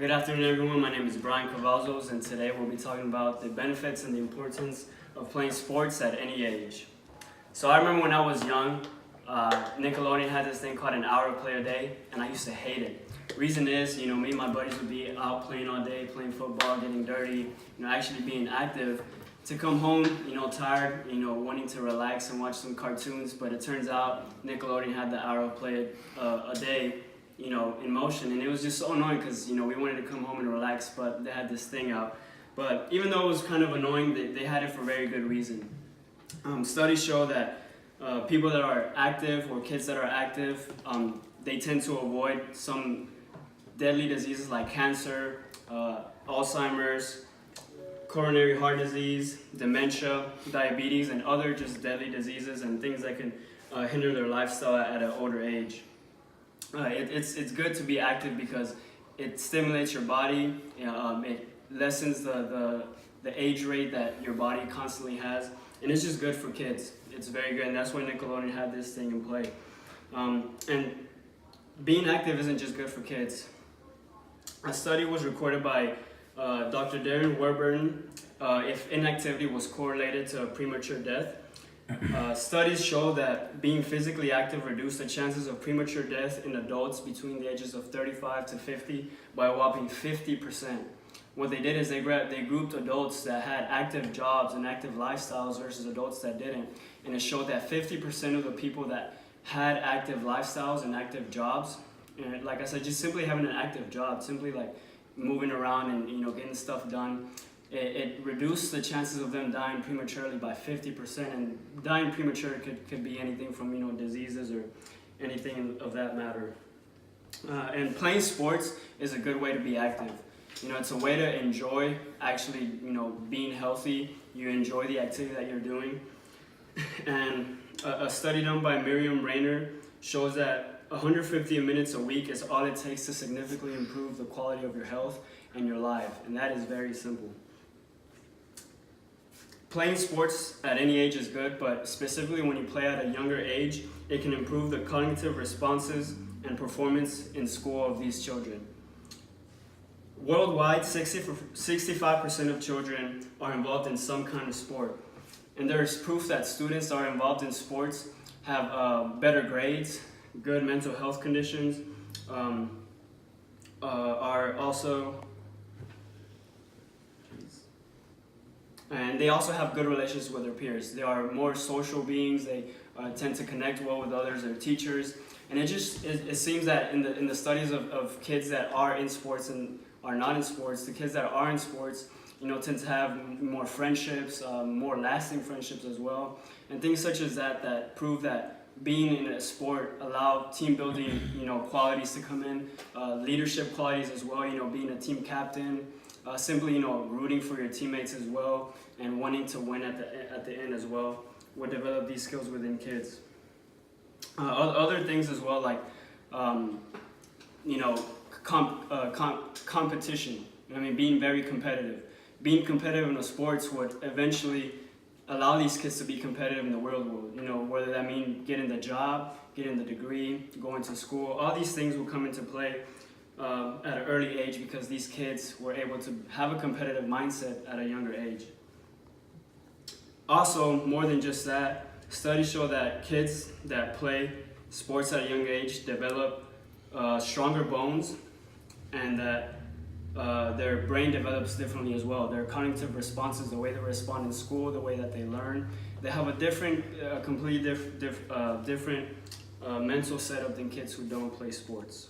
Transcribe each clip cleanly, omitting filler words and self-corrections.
Good afternoon, everyone. My name is Brian Cavazos, and today we'll be talking about the benefits and the importance of playing sports at any age. So I remember when I was young, Nickelodeon had this thing called an hour play a day, and I used to hate it. Reason is, me and my buddies would be out playing all day, playing football, getting dirty, actually being active. To come home, tired, wanting to relax and watch some cartoons, but it turns out Nickelodeon had the hour play a day, in motion, and it was just so annoying because, we wanted to come home and relax, but they had this thing out. But even though it was kind of annoying, they had it for very good reason. Studies show that people that are active or kids that are active, they tend to avoid some deadly diseases like cancer, Alzheimer's, coronary heart disease, dementia, diabetes, and other just deadly diseases and things that can hinder their lifestyle at an older age. It's good to be active because it stimulates your body. It lessens the age rate that your body constantly has, and it's just good for kids. It's very good, and that's why Nickelodeon had this thing in play. And being active isn't just good for kids. A study was recorded by Dr. Darren Warburton if inactivity was correlated to premature death. Studies show that being physically active reduced the chances of premature death in adults between the ages of 35 to 50 by a whopping 50%. What they did is they grouped adults that had active jobs and active lifestyles versus adults that didn't. And it showed that 50% of the people that had active lifestyles and active jobs, and like I said, just simply having an active job, simply like moving around and getting stuff done, it reduced the chances of them dying prematurely by 50%. And dying premature could be anything from diseases or anything of that matter. And playing sports is a good way to be active. It's a way to enjoy actually being healthy. You enjoy the activity that you're doing. And a study done by Miriam Rayner shows that 150 minutes a week is all it takes to significantly improve the quality of your health and your life, and that is very simple. Playing sports at any age is good, but specifically when you play at a younger age, it can improve the cognitive responses and performance in school of these children. Worldwide, 65% of children are involved in some kind of sport, and there is proof that students that are involved in sports have better grades, good mental health conditions, are also, and they also have good relations with their peers. They are more social beings. They tend to connect well with others, their teachers, and it seems that in the studies of kids that are in sports and are not in sports, the kids that are in sports, tend to have more friendships, more lasting friendships as well, and things such as that prove that being in a sport allow team building, qualities to come in, leadership qualities as well, being a team captain, simply, rooting for your teammates as well, and wanting to win at the end as well, would develop these skills within kids. Other things as well, like, competition. Being very competitive. Being competitive in the sports would eventually allow these kids to be competitive in the real world. Whether that means getting the job, getting the degree, going to school, all these things will come into play at an early age because these kids were able to have a competitive mindset at a younger age. Also, more than just that, studies show that kids that play sports at a young age develop stronger bones, and that their brain develops differently as well. Their cognitive responses, the way they respond in school, the way that they learn, they have a completely different mental setup than kids who don't play sports.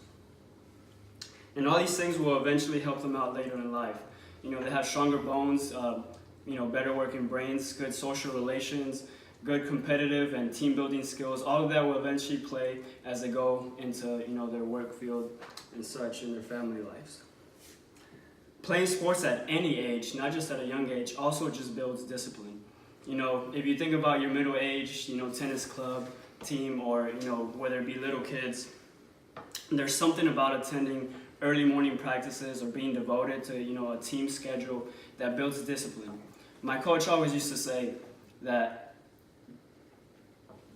And all these things will eventually help them out later in life. They have stronger bones, better working brains, good social relations, good competitive and team building skills. All of that will eventually play as they go into their work field and such in their family lives. Playing sports at any age, not just at a young age, also just builds discipline. If you think about your middle age, tennis club, team, or whether it be little kids, there's something about attending early morning practices or being devoted to a team schedule that builds discipline. My coach always used to say that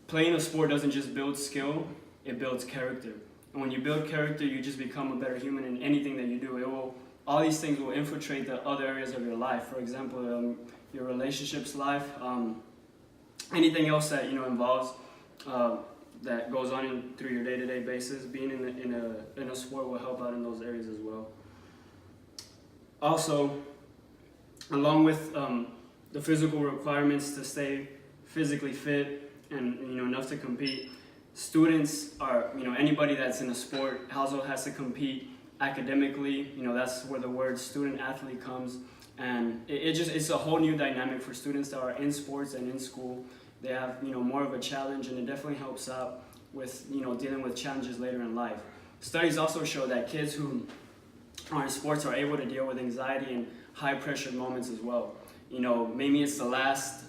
playing a sport doesn't just build skill, it builds character. And when you build character, you just become a better human in anything that you do. It will all these things will infiltrate the other areas of your life. For example, your relationships life, anything else that involves that goes on through your day-to-day basis. Being in a sport will help out in those areas as well. Also, along with the physical requirements to stay physically fit and enough to compete, students are anybody that's in a sport also has to compete academically. That's where the word student athlete comes, and it's a whole new dynamic for students that are in sports and in school. They have more of a challenge, and it definitely helps out with dealing with challenges later in life. Studies also show that kids who are in sports are able to deal with anxiety and high pressure moments as well. Maybe it's the last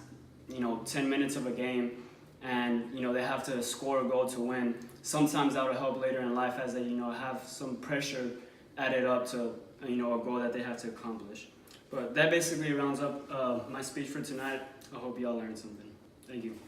10 minutes of a game, and they have to score a goal to win. Sometimes that will help later in life as they have some pressure added up to a goal that they have to accomplish. But that basically rounds up my speech for tonight. I hope y'all learned something. Thank you.